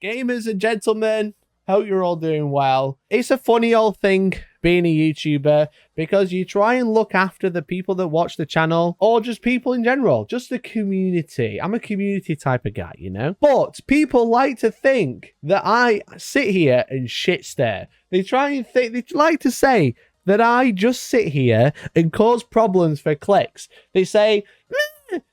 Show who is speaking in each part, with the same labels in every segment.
Speaker 1: Gamers and gentlemen, hope you're all doing well. It's a funny old thing being a YouTuber because you try and look after the people that watch the channel or just people in general, just the community. I'm a community type of guy, you know? But people like to think that I sit here and shit stare. They like to say that I just sit here and cause problems for clicks. They say,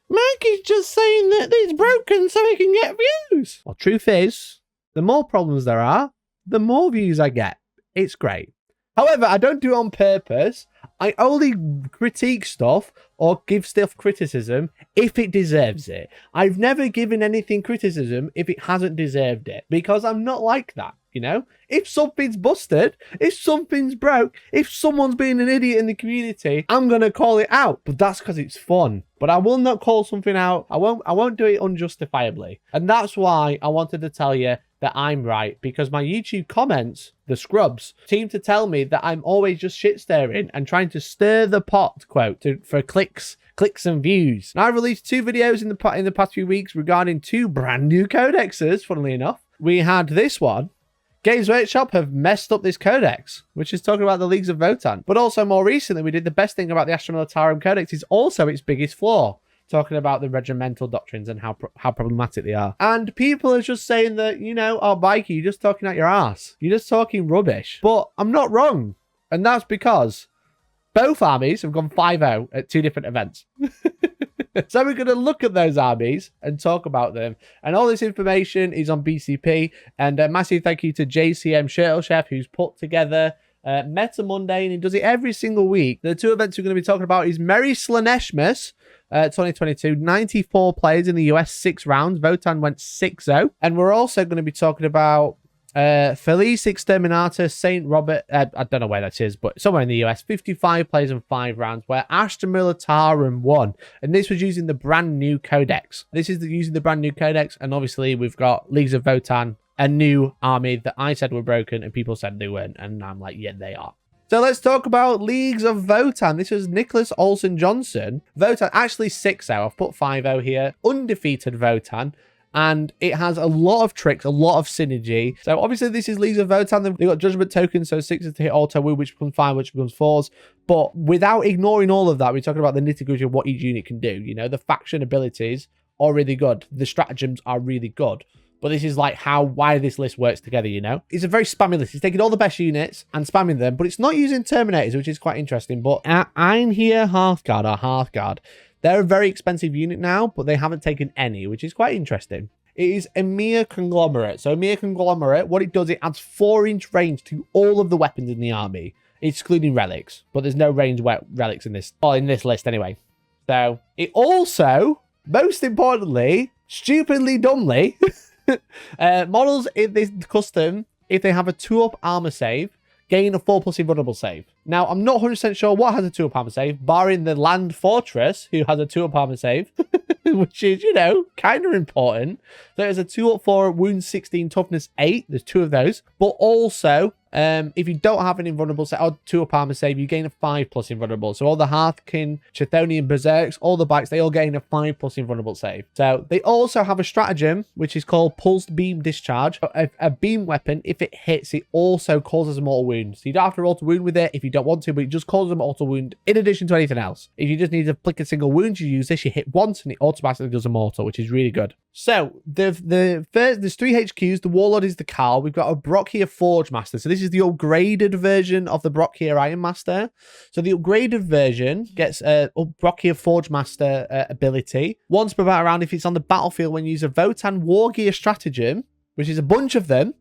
Speaker 1: Mikey's just saying that it's broken so he can get views. Well, truth is, the more problems there are, the more views I get. It's great. However, I don't do it on purpose. I only critique stuff or give stuff criticism if it deserves it. I've never given anything criticism if it hasn't deserved it, because I'm not like that, you know? If something's busted, if something's broke, if someone's being an idiot in the community, I'm going to call it out. But that's because it's fun. But I will not call something out. I won't do it unjustifiably. And that's why I wanted to tell you that I'm right, because my YouTube comments, the scrubs, seem to tell me that I'm always just shit staring and trying to stir the pot, quote, for clicks and views. Now, I've released 2 videos in the past few weeks regarding 2 brand new codexes, funnily enough. We had this one. Games Workshop have messed up this codex, which is talking about the Leagues of Votan. But also more recently, we did the best thing about the Astra Militarum Codex is also its biggest flaw, talking about the regimental doctrines and how problematic they are. And people are just saying that, you know, oh, Mikey, you're just talking out your ass. You're just talking rubbish. But I'm not wrong. And that's because both armies have gone 5-0 at 2 different events. So we're going to look at those armies and talk about them. And all this information is on BCP. And a massive thank you to JCM Shirtle Chef, who's put together Meta Monday, and he does it every single week. The 2 events we're going to be talking about is Merry Slaneshmas 2022, 94 players in the US, 6 rounds. Votan went 6-0. And we're also going to be talking about Felice Exterminator St. Robert, I don't know where that is, but somewhere in the US, 55 players and 5 rounds, where Astra Militarum won. And this was using the brand new codex. This is using the brand new codex, and obviously we've got Leagues of Votan, a new army that I said were broken and people said they weren't, and I'm like, yeah, they are. So let's talk about Leagues of Votan. This was Nicholas Olsen Johnson. Votan, actually 6-0. I've put 5-0 here. Undefeated Votan. And it has a lot of tricks, a lot of synergy. So obviously this is Leagues of Votan. They've got judgment tokens, so 6s to hit auto wound, which becomes 5, which becomes 4s. But without ignoring all of that, we're talking about the nitty-gritty of what each unit can do. You know, the faction abilities are really good. The stratagems are really good. But this is like why this list works together, you know? It's a very spammy list. It's taking all the best units and spamming them, but it's not using Terminators, which is quite interesting. But I'm here Hearthguard. They're a very expensive unit now, but they haven't taken any, which is quite interesting. It is a mere conglomerate. So a mere conglomerate, what it does, it adds 4-inch range to all of the weapons in the army, excluding relics. But there's no range relics in this list anyway. So it also, most importantly, stupidly dumbly, models in this custom, if they have a 2-up armor save, gain a 4+ invulnerable save. Now, I'm not 100% sure what has a 2-up armor save, barring the Land Fortress, who has a 2-up armor save, which is, you know, kind of important. There's a 2-up for wound 16, toughness 8. There's 2 of those. But also, if you don't have an invulnerable save or 2-up armor save, you gain a 5+ invulnerable. So all the HalfKin, Chthonian Berserks, all the bikes, they all gain a 5+ invulnerable save. So they also have a stratagem, which is called Pulsed Beam Discharge. A beam weapon, if it hits, it also causes a mortal wound. So you don't have to roll to wound with it if you don't want to, but it just causes a mortal wound in addition to anything else. If you just need to flick a single wound, you use this, you hit once, and it automatically does a mortal, which is really good. So there's 3 HQs. The Warlord is the Carl. We've got a Brockia Forge Master. So this is the upgraded version of the Brockia Iron Master. So the upgraded version gets a Brockia Forge Master ability. Once per battle round, if it's on the battlefield when you use a Votan Wargear stratagem, which is a bunch of them,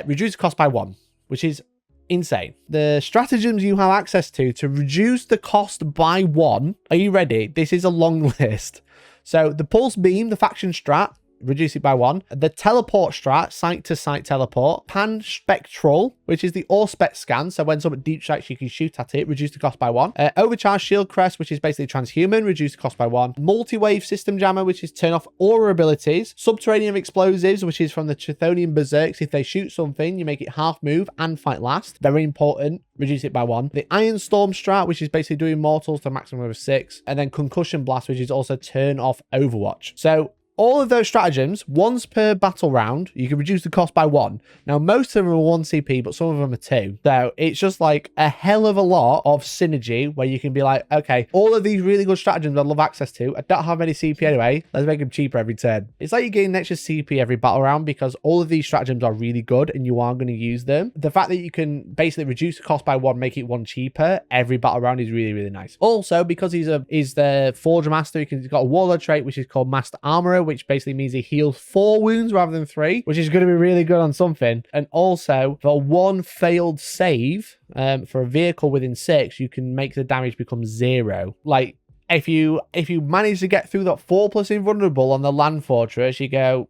Speaker 1: reduce the cost by 1, which is insane. The stratagems you have access to reduce the cost by 1. Are you ready? This is a long list. So the Pulse Beam, the faction strat, reduce it by 1. The teleport strat, site-to-site teleport. Pan-spectral, which is the Auspex scan. So when someone deep strikes, you can shoot at it. Reduce the cost by 1. Overcharge shield crest, which is basically transhuman. Reduce the cost by 1. Multi-wave system jammer, which is turn off aura abilities. Subterranean explosives, which is from the Chthonian Berserks. If they shoot something, you make it half move and fight last. Very important. Reduce it by 1. The Iron Storm strat, which is basically doing mortals to a maximum of 6. And then Concussion Blast, which is also turn off Overwatch. So all of those stratagems, once per battle round, you can reduce the cost by 1. Now, most of them are 1 CP, but some of them are 2. So it's just like a hell of a lot of synergy where you can be like, okay, all of these really good stratagems I love access to. I don't have any CP anyway. Let's make them cheaper every turn. It's like you're getting an extra CP every battle round because all of these stratagems are really good and you are going to use them. The fact that you can basically reduce the cost by 1, make it 1 cheaper every battle round is really, really nice. Also, because he's the Forge Master, he's got a Warlord trait, which is called Master Armorer, which basically means he heals 4 wounds rather than 3, which is going to be really good on something. And also, for 1 failed save for a vehicle within 6, you can make the damage become 0. Like, if you manage to get through that 4+ invulnerable on the land fortress, you go,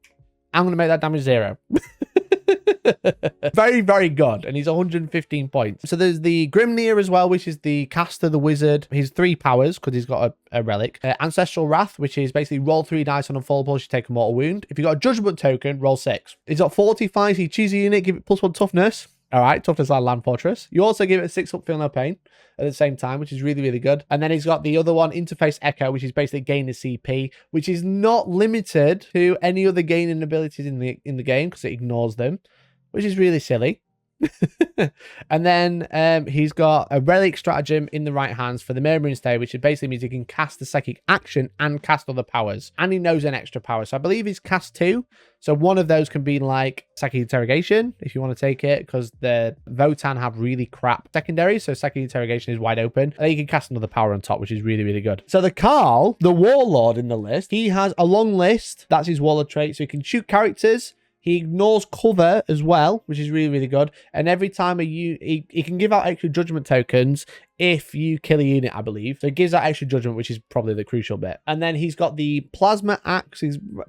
Speaker 1: I'm going to make that damage 0. Very, very good. And he's 115 points. So there's the Grimnir as well, which is the caster, the wizard. He's 3 powers because he's got a relic. Ancestral Wrath, which is basically roll 3 dice on a fall pulse, you take a mortal wound. If you've got a judgment token, roll 6. He's got 45, so you choose a unit, give it +1 toughness. All right, toughness like land fortress. You also give it 6 up, feel no pain at the same time, which is really, really good. And then he's got the other one, Interface Echo, which is basically gain a CP, which is not limited to any other gaining abilities in the game because it ignores them, which is really silly. And then he's got a relic stratagem in the right hands for the Murmuring Stay, which basically means he can cast the psychic action and cast other powers, and he knows an extra power. So I believe he's cast 2, so one of those can be like Psychic Interrogation if you want to take it, because the Votan have really crap secondaries, so Psychic Interrogation is wide open, and then you can cast another power on top, which is really, really good. So the Carl, the Warlord in the list, he has a long list. That's his Warlord trait, so he can shoot characters. He ignores cover as well, which is really, really good. And every time he can give out extra judgment tokens if you kill a unit, I believe. So it gives out extra judgment, which is probably the crucial bit. And then he's got the Plasma Axe.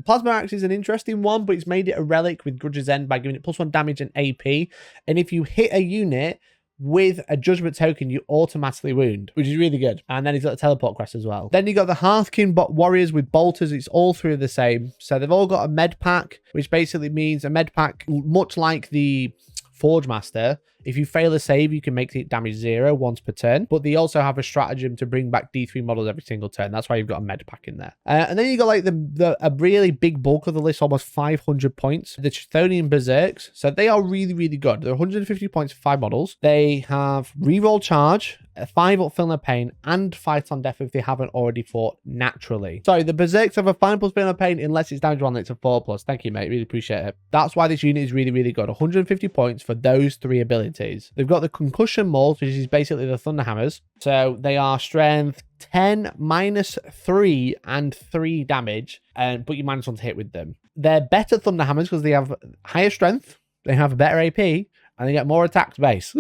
Speaker 1: Plasma Axe is an interesting one, but he's made it a relic with Grudge's End by giving it +1 damage and AP. And if you hit a unit with a judgment token, you automatically wound, which is really good. And then he's got the teleport quest as well. Then you got the HalfKin bot warriors with bolters. It's all 3 of the same. So they've all got a med pack, which basically means a med pack, much like the Forge Master. If you fail a save, you can make the damage 0 once per turn. But they also have a stratagem to bring back D3 models every single turn. That's why you've got a med pack in there. And then you got like a really big bulk of the list, almost 500 points. The Chthonian Berserks. So they are really, really good. They're 150 points for 5 models. They have reroll charge, 5 up feel no pain, and fight on death if they haven't already fought naturally. Sorry, the Berserks have a 5+ feel no pain unless it's damage 1, it's a 4+. Thank you, mate. Really appreciate it. That's why this unit is really, really good. 150 points for those 3 abilities. They've got the Concussion Molds, which is basically the Thunder Hammers. So they are strength 10, -3, and 3 damage, but you -1 to hit with them. They're better Thunder Hammers because they have higher strength, they have a better AP, and they get more attack base.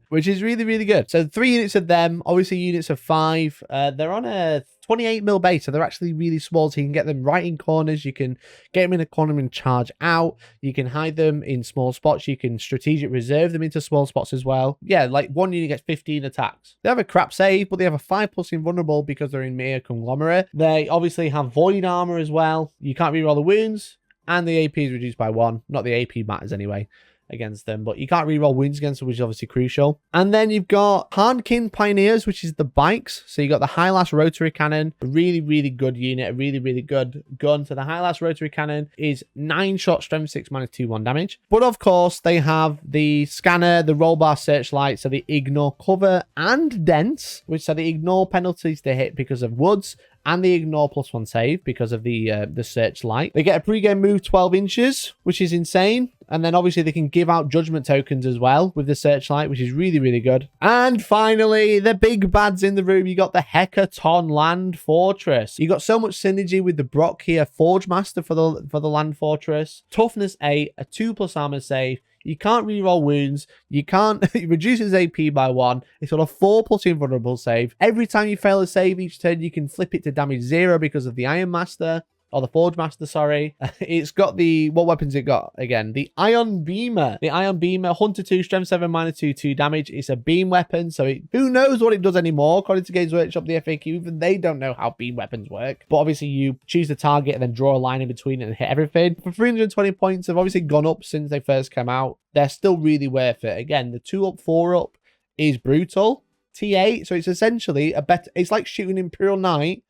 Speaker 1: Which is really, really good. So 3 units of them, obviously units of 5. They're on a 28mm base, so they're actually really small, so you can get them right in corners. You can get them in a corner and charge out. You can hide them in small spots. You can strategic reserve them into small spots as well. Yeah, like one unit gets 15 attacks. They have a crap save, but they have a 5+ invulnerable because they're in mere conglomerate. They obviously have void armor as well. You can't reroll the wounds, and the AP is reduced by 1. Not the AP matters anyway against them, but you can't reroll wounds against them, which is obviously crucial. And then you've got HalfKin Pioneers, which is the bikes. So you got the Hylas Rotary Cannon, a really, really good unit, a really, really good gun. So the Hylas Rotary Cannon is 9 shot, strength 6, -2/1 damage. But of course, they have the scanner, the roll bar searchlight, so they ignore cover and dense, which so they ignore penalties to hit because of woods, and they ignore +1 save because of the searchlight. They get a pre-game move 12 inches, which is insane. And then obviously they can give out judgment tokens as well with the searchlight, which is really, really good. And finally, the big bads in the room. You got the Hecaton Land Fortress. You got so much synergy with the Brock here, Forge Master for the Land Fortress. Toughness 8, a 2+ armor save. You can't reroll wounds. You can't. It reduces AP by 1. It's got a 4+ invulnerable save. Every time you fail a save each turn, you can flip it to damage 0 because of the Iron Master. Or the Forge Master, sorry. It's got the... What weapons it got? Again, the Iron Beamer. The Iron Beamer, Hunter 2, Strength 7, -2 damage. It's a beam weapon, so who knows what it does anymore? According to Games Workshop, the FAQ, even they don't know how beam weapons work. But obviously, you choose the target and then draw a line in between it and hit everything. For 320 points, they've obviously gone up since they first came out. They're still really worth it. Again, the 2-up, 4-up is brutal. T8, so it's essentially a better... It's like shooting Imperial Knight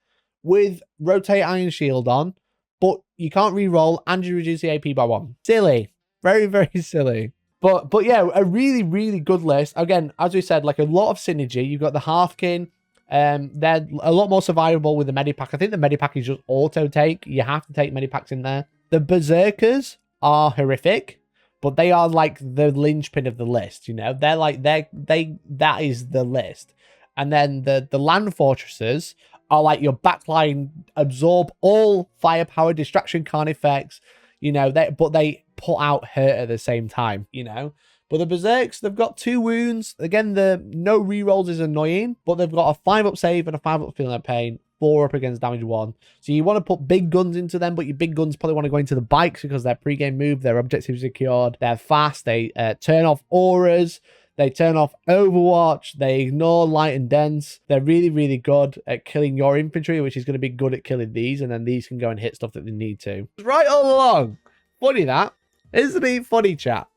Speaker 1: with Rotate Iron Shield on, but you can't reroll and you reduce the AP by 1. Silly. Very, very silly. But yeah, a really, really good list. Again, as we said, like a lot of synergy. You've got the HalfKin. They're a lot more survivable with the Medipack. I think the Medipack is just auto take. You have to take Medipacks in there. The Berserkers are horrific, but they are like the linchpin of the list, you know? They're like, that is the list. And then the Land Fortresses are like your backline, absorb all firepower, distraction, can't effects, you know, but they put out hurt at the same time, you know? But the Berserks, they've got 2 wounds. Again, the no rerolls is annoying, but they've got a 5-up save and a 5-up feeling of pain, 4 up against damage 1. So you want to put big guns into them, but your big guns probably want to go into the bikes because they're pre-game move, their objectives secured, they're fast, they turn off auras, they turn off Overwatch, they ignore light and dense. They're really, really good at killing your infantry, which is going to be good at killing these, and then these can go and hit stuff that they need to. Right all along. Funny that. Isn't it funny, chat?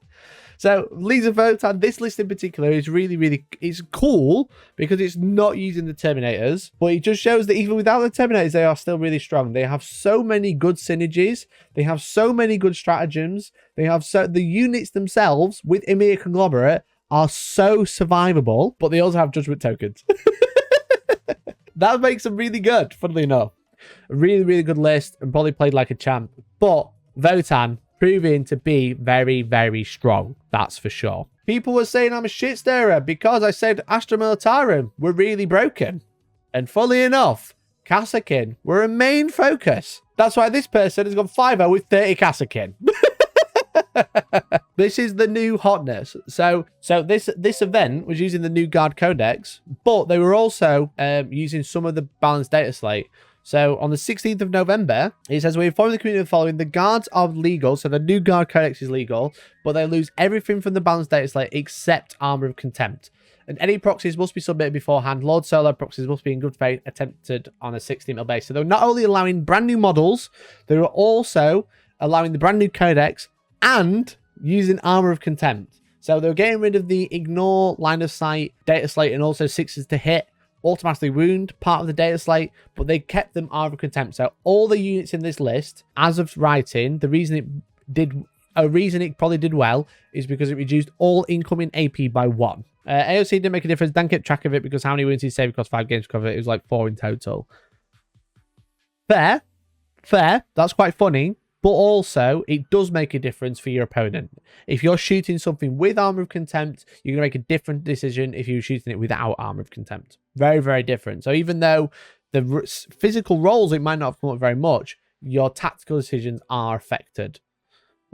Speaker 1: So, Leads of Votan, this list in particular is really, really, it's cool because it's not using the Terminators, but it just shows that even without the Terminators, they are still really strong. They have so many good synergies. They have so many good stratagems. They have the units themselves with Emir Conglomerate are so survivable, but they also have Judgment tokens. That makes them really good, funnily enough. A really, really good list and probably played like a champ. But Votan proving to be very, very strong. That's for sure. People were saying I'm a shit stirrer because I said Astra Militarum were really broken. And fully enough, Kassakin were a main focus. That's why this person has gone 5-0 with 30 Kassakin. This is the new Hotness. So this event was using the new Guard Codex, but they were also using some of the balanced data slate. So on the 16th of November, it says, we inform the community of the following. The guards are legal, so the new Guard Codex is legal, but they lose everything from the balanced data slate except Armor of Contempt. And any proxies must be submitted beforehand. Lord Solar proxies must be in good faith attempted on a 16 mil base. So they're not only allowing brand new models, they're also allowing the brand new Codex and using Armor of Contempt. So they're getting rid of the ignore, line of sight, data slate, and also 6s to hit, automatically wound, part of the data slate, but they kept them Armor of Contempt. So all the units in this list, as of writing, the reason it probably did well is because it reduced all incoming AP by 1. AOC didn't make a difference. Dan kept track of it because how many wounds he saved across 5 games to cover it. It was like 4 in total. Fair. That's quite funny. But also, it does make a difference for your opponent. If you're shooting something with Armor of Contempt, you're going to make a different decision if you're shooting it without Armor of Contempt. Very, very different. So even though the physical rolls, it might not have come up very much, your tactical decisions are affected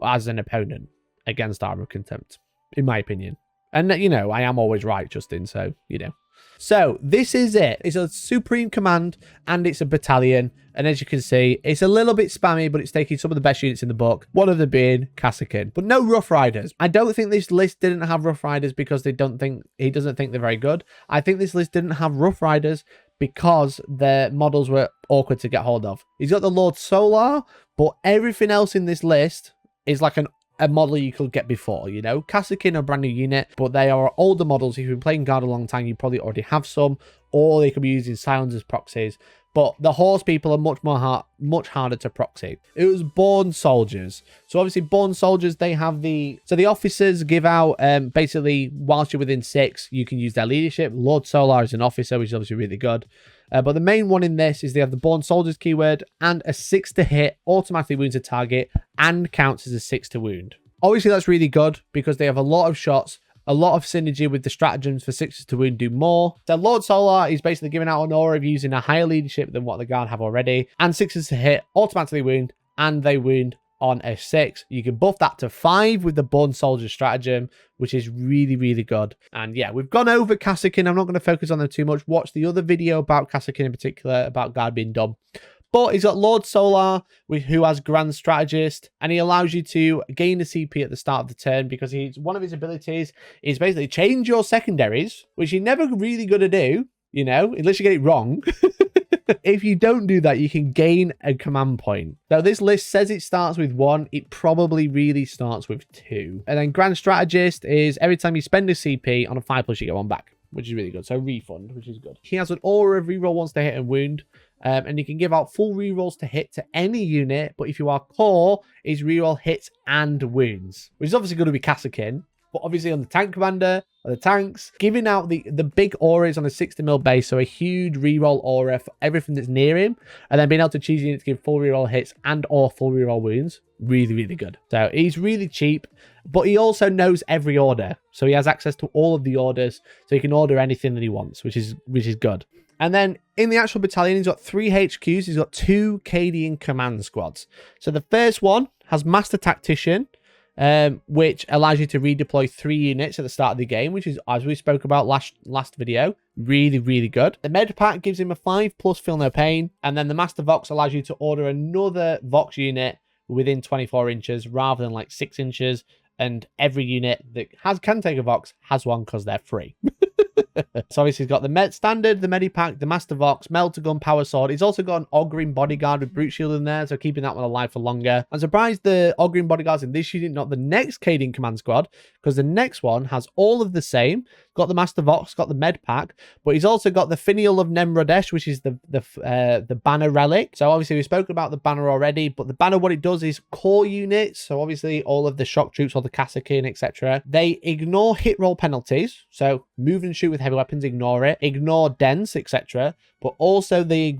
Speaker 1: as an opponent against Armor of Contempt, in my opinion. And, you know, I am always right, Justin, so, you know. So, this is it. It's a Supreme Command, and it's a battalion. And as you can see, it's a little bit spammy, but it's taking some of the best units in the book. One of them being Kassakin. But no Rough Riders. I don't think this list didn't have Rough Riders because he doesn't think they're very good. I think this list didn't have Rough Riders because their models were awkward to get hold of. He's got the Lord Solar, but everything else in this list is like a model you could get before, you know. Kassakin are a brand new unit, but they are older models. If you've been playing Guard a long time, you probably already have some, or they could be using Silence as proxies. But the horse people are much harder to proxy. It was Born Soldiers. So obviously Born Soldiers, they have the officers give out, basically whilst you're within 6, you can use their leadership. Lord Solar is an officer, which is obviously really good. But the main one in this is they have the Born Soldiers keyword and a 6 to hit, automatically wounds a target, and counts as a 6 to wound. Obviously, that's really good because they have a lot of shots, a lot of synergy with the stratagems for 6s to wound do more. So Lord Solar is basically giving out an aura of using a higher leadership than what the Guard have already, and 6s to hit, automatically wound, and they wound on a 6. You can buff that to 5 with the Born Soldier stratagem, which is really, really good. And yeah, we've gone over Kassakin. I'm not going to focus on them too much. Watch the other video about Kassakin in particular, about Guard being dumb. But he's got Lord Solar, who has Grand Strategist, and he allows you to gain a CP at the start of the turn because one of his abilities is basically change your secondaries, which you're never really going to do, you know, unless you get it wrong. If you don't do that, you can gain a command point. Now, this list says it starts with 1. It probably really starts with 2. And then Grand Strategist is every time you spend a CP on a 5+, you get 1 back, which is really good. So refund, which is good. He has an aura of reroll once they hit and wound. And you can give out full rerolls to hit to any unit, but if you are core, is reroll hits and wounds, which is obviously going to be HalfKin. But obviously on the tank commander, or the tanks, giving out the big auras on a 60 mil base, so a huge reroll aura for everything that's near him, and then being able to choose units to give full reroll hits and or full reroll wounds, really, really good. So he's really cheap, but he also knows every order. So he has access to all of the orders, so he can order anything that he wants, which is good. And then in the actual battalion, he's got 3 HQs. He's got 2 Cadian command squads. So the first one has Master Tactician, which allows you to redeploy 3 units at the start of the game, which is, as we spoke about last video, really, really good. The med pack gives him a 5+ feel no pain, and then the Master Vox allows you to order another Vox unit within 24 inches rather than like 6 inches, and every unit that can take a Vox has one because they're free. So obviously he's got the Med Standard, the Medipack, the Master Vox, Melter Gun, Power Sword. He's also got an Auguring Bodyguard with Brute Shield in there, so keeping that one alive for longer. I'm surprised the Auguring Bodyguard's in this unit, not the next Cadian Command Squad, because the next one has all of the same. Got the Master Vox, got the Med Pack, but he's also got the Finial of Nemradesh, which is the banner relic. So obviously we spoke about the banner already, but the banner, what it does is core units. So obviously all of the shock troops or the HalfKin, etc. They ignore hit roll penalties. So move and shoot with heavy weapons, ignore it. Ignore dense, etc. But also they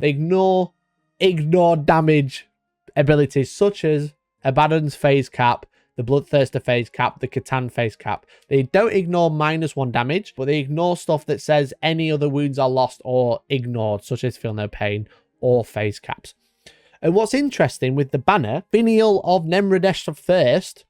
Speaker 1: ignore damage abilities such as Abaddon's phase cap, the Bloodthirster phase cap, the Catan phase cap. They don't ignore -1 damage, but they ignore stuff that says any other wounds are lost or ignored, such as feel no pain or phase caps. And what's interesting with the banner, Finial of Nemradesh first,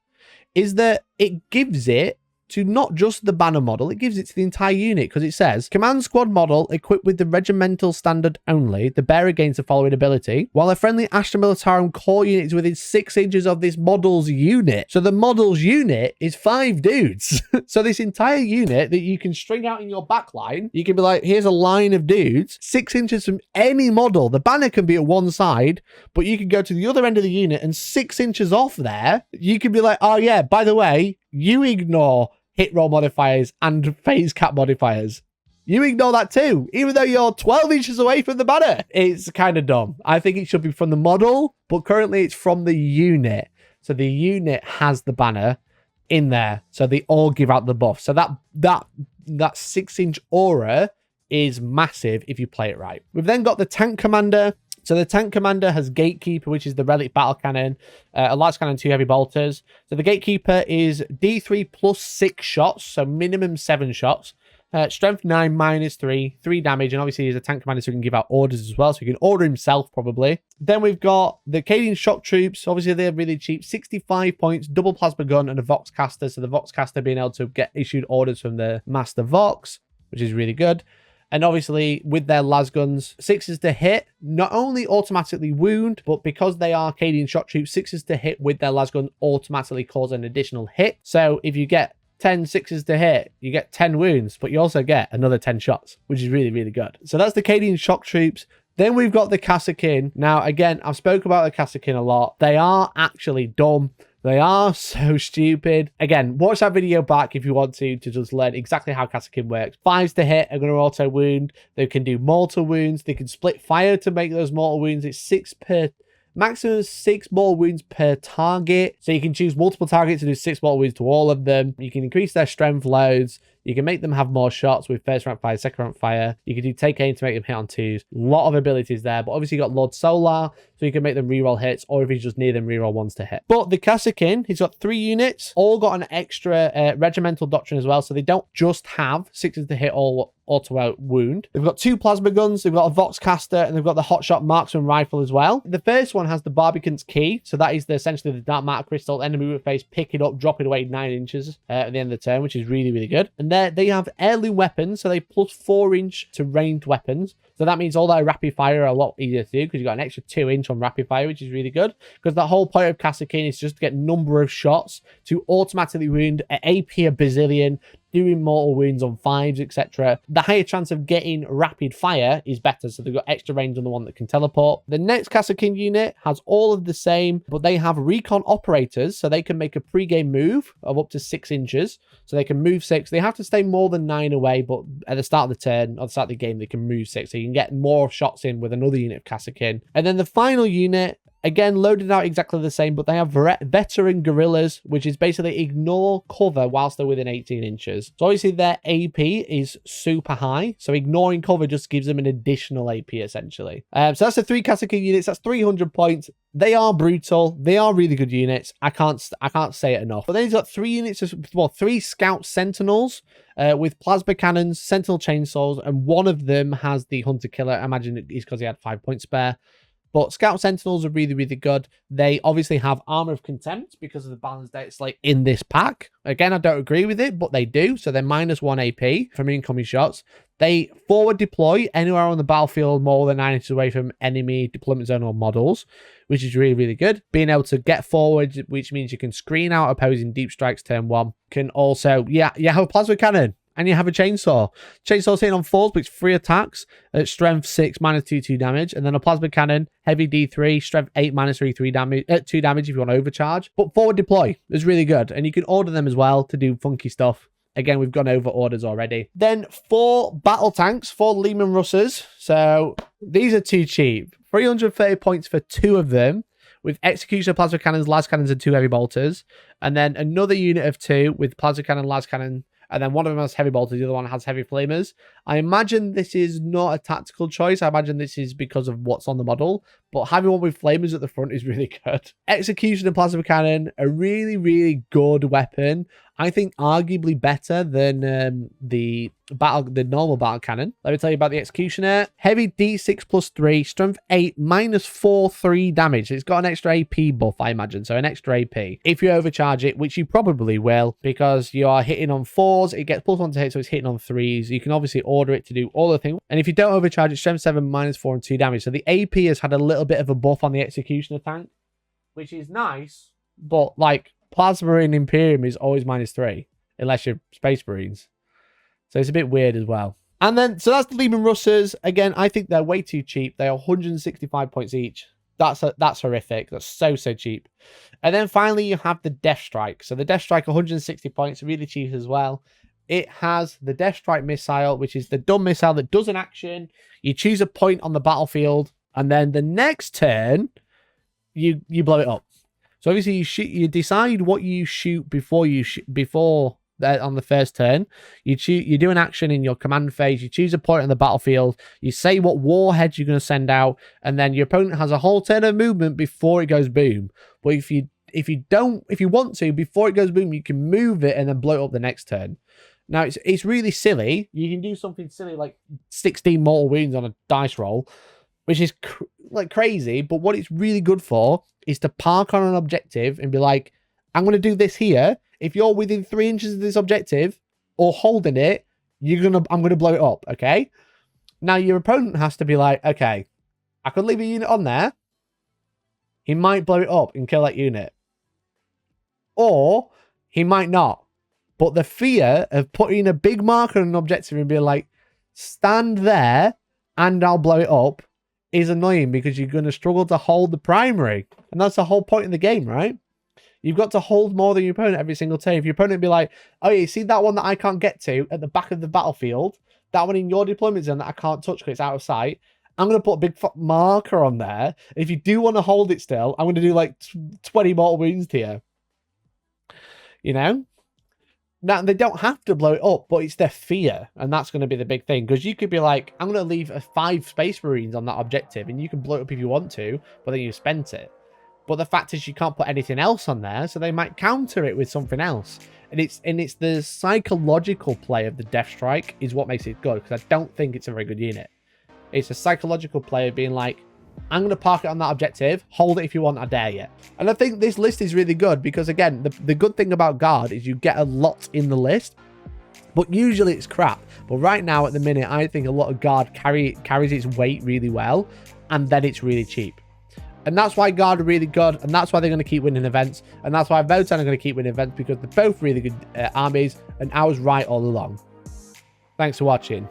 Speaker 1: is that it gives it to not just the banner model, it gives it to the entire unit, because it says, command squad model equipped with the regimental standard only, the bearer gains the following ability, while a friendly Astra Militarum core unit is within 6 inches of this model's unit. So the model's unit is 5 dudes. So this entire unit that you can string out in your backline, you can be like, here's a line of dudes, 6 inches from any model. The banner can be at one side, but you can go to the other end of the unit and 6 inches off there, you can be like, oh yeah, by the way, you ignore hit roll modifiers and phase cap modifiers. You ignore that too, even though you're 12 inches away from the banner. It's kind of dumb. I think it should be from the model, but currently it's from the unit. So the unit has the banner in there. So they all give out the buff. So that 6-inch aura is massive if you play it right. We've then got the tank commander. So the tank commander has Gatekeeper, which is the relic battle cannon, a large cannon, 2 heavy bolters. So the Gatekeeper is D3 plus 6 shots, so minimum 7 shots. Strength 9 -3, 3 damage, and obviously he's a tank commander, so he can give out orders as well, so he can order himself probably. Then we've got the Cadian shock troops. Obviously they're really cheap, 65 points, double plasma gun, and a Vox caster. So the Vox caster being able to get issued orders from the Master Vox, which is really good. And obviously, with their las guns, 6s to hit, not only automatically wound, but because they are Cadian shock troops, 6s to hit with their las gun automatically cause an additional hit. So if you get 10 6s to hit, you get 10 wounds, but you also get another 10 shots, which is really, really good. So that's the Cadian shock troops. Then we've got the HalfKin. Now, again, I've spoken about the HalfKin a lot. They are actually dumb. They are so stupid. Again, watch that video back if you want to just learn exactly how HalfKin works. 5s to hit are going to auto wound. They can do mortal wounds. They can split fire to make those mortal wounds. It's 6 per... maximum 6 mortal wounds per target. So you can choose multiple targets to do 6 mortal wounds to all of them. You can increase their strength loads. You can make them have more shots with first rank fire, second rank fire. You can do take aim to make them hit on 2s. A lot of abilities there, but obviously you got Lord Solar, so you can make them reroll hits, or if he's just near them, reroll 1s to hit. But the HalfKin, he's got 3 units, all got an extra regimental doctrine as well, so they don't just have 6s to hit or auto wound. They've got 2 plasma guns, they've got a Vox caster, and they've got the hotshot marksman rifle as well. The first one has the Barbican's key, so that is essentially the dark matter crystal, enemy movement phase, pick it up, drop it away 9 inches at the end of the turn, which is really, really good. And they have heirloom weapons, so they plus 4-inch to ranged weapons. So that means all that rapid fire are a lot easier to do because you've got an extra 2-inch on rapid fire, which is really good. Because the whole point of HalfKin is just to get number of shots to automatically wound at AP a bazillion, doing mortal wounds on 5s, etc. The higher chance of getting rapid fire is better, so they've got extra range on the one that can teleport. The next HalfKin unit has all of the same, but they have recon operators, so they can make a pre-game move of up to 6 inches, so they can move 6. They have to stay more than 9 away, but at the start of the turn, or the start of the game, they can move 6, so you can get more shots in with another unit of HalfKin. And then the final unit, again, loaded out exactly the same, but they have veteran gorillas, which is basically ignore cover whilst they're within 18 inches. So obviously their AP is super high, so ignoring cover just gives them an additional AP essentially. So that's the 3 HalfKin units. That's 300 points. They are brutal. They are really good units. I can't say it enough. But then he's got 3 units, well, 3 scout sentinels with plasma cannons, sentinel chainsaws, and one of them has the hunter killer. I imagine it's because he had 5 points spare. But Scout Sentinels are really, really good. They obviously have Armor of Contempt because of the balance that it's like in this pack. Again, I don't agree with it, but they do. So they're -1 AP from incoming shots. They forward deploy anywhere on the battlefield more than 9 inches away from enemy deployment zone or models, which is really, really good. Being able to get forward, which means you can screen out opposing deep strikes turn 1. Can also, you have a plasma cannon. And you have a chainsaw. Chainsaw's hitting on 4s, but it's 3 attacks at strength 6, -2 damage. And then a plasma cannon, heavy D3, strength 8, -3 damage, 2 damage if you want to overcharge. But forward deploy is really good. And you can order them as well to do funky stuff. Again, we've gone over orders already. Then 4 battle tanks, 4 Lehman Russers. So these are too cheap. 330 points for 2 of them, with executioner, plasma cannons, las cannons, and 2 heavy bolters. And then another unit of 2 with plasma cannon, las cannon, and then one of them has heavy bolters, the other one has heavy flamers. I imagine this is not a tactical choice. I imagine this is because of what's on the model. But having one with flamers at the front is really good. Execution and plasma cannon, a really, really good weapon. I think arguably better than the normal battle cannon. Let me tell you about the executioner. Heavy D6 +3, strength 8, -4, 3 damage. It's got an extra AP buff, I imagine, so an extra AP. If you overcharge it, which you probably will, because you are hitting on 4s, it gets +1 to hit, so it's hitting on 3s. You can obviously order it to do all the things. And if you don't overcharge it, strength 7, -4, and 2 damage. So the AP has had a little bit of a buff on the executioner tank, which is nice, but like, Plasma in Imperium is always -3, unless you're Space Marines. So it's a bit weird as well. And then, so that's the Lehman Russers. Again, I think they're way too cheap. They are 165 points each. That's horrific. That's so cheap. And then finally, you have the Deathstrike. So the Deathstrike, 160 points, really cheap as well. It has the Deathstrike missile, which is the dumb missile that does an action. You choose a point on the battlefield, and then the next turn, you blow it up. So obviously you decide what you shoot on the first turn. You do an action in your command phase. You choose a point on the battlefield. You say what warheads you're going to send out, and then your opponent has a whole turn of movement before it goes boom. But if you want to, before it goes boom, you can move it and then blow it up the next turn. Now it's really silly. You can do something silly like 16 mortal wounds on a dice roll, which is crazy. But what it's really good for is to park on an objective and be like, I'm going to do this here. If you're within 3 inches of this objective or holding it, I'm going to blow it up, okay? Now, your opponent has to be like, okay, I could leave a unit on there. He might blow it up and kill that unit. Or he might not. But the fear of putting a big marker on an objective and being like, stand there and I'll blow it up, is annoying because you're going to struggle to hold the primary. And that's the whole point of the game, right? You've got to hold more than your opponent every single turn. If your opponent be like, oh, you see that one that I can't get to at the back of the battlefield, that one in your deployment zone that I can't touch because it's out of sight, I'm going to put a big marker on there. If you do want to hold it still, I'm going to do like 20 mortal wounds to you. You know? Now, they don't have to blow it up, but it's their fear, and that's going to be the big thing. Because you could be like, I'm going to leave 5 Space Marines on that objective, and you can blow it up if you want to, but then you've spent it. But the fact is you can't put anything else on there, so they might counter it with something else. And it's the psychological play of the Deathstrike is what makes it good, because I don't think it's a very good unit. It's a psychological play of being like, I'm going to park it on that objective. Hold it if you want, I dare you. And I think this list is really good because, again, the good thing about Guard is you get a lot in the list, but usually it's crap. But right now, at the minute, I think a lot of Guard carries its weight really well, and then it's really cheap. And that's why Guard are really good. And that's why they're going to keep winning events. And that's why Votan are going to keep winning events, because they're both really good armies. And I was right all along. Thanks for watching.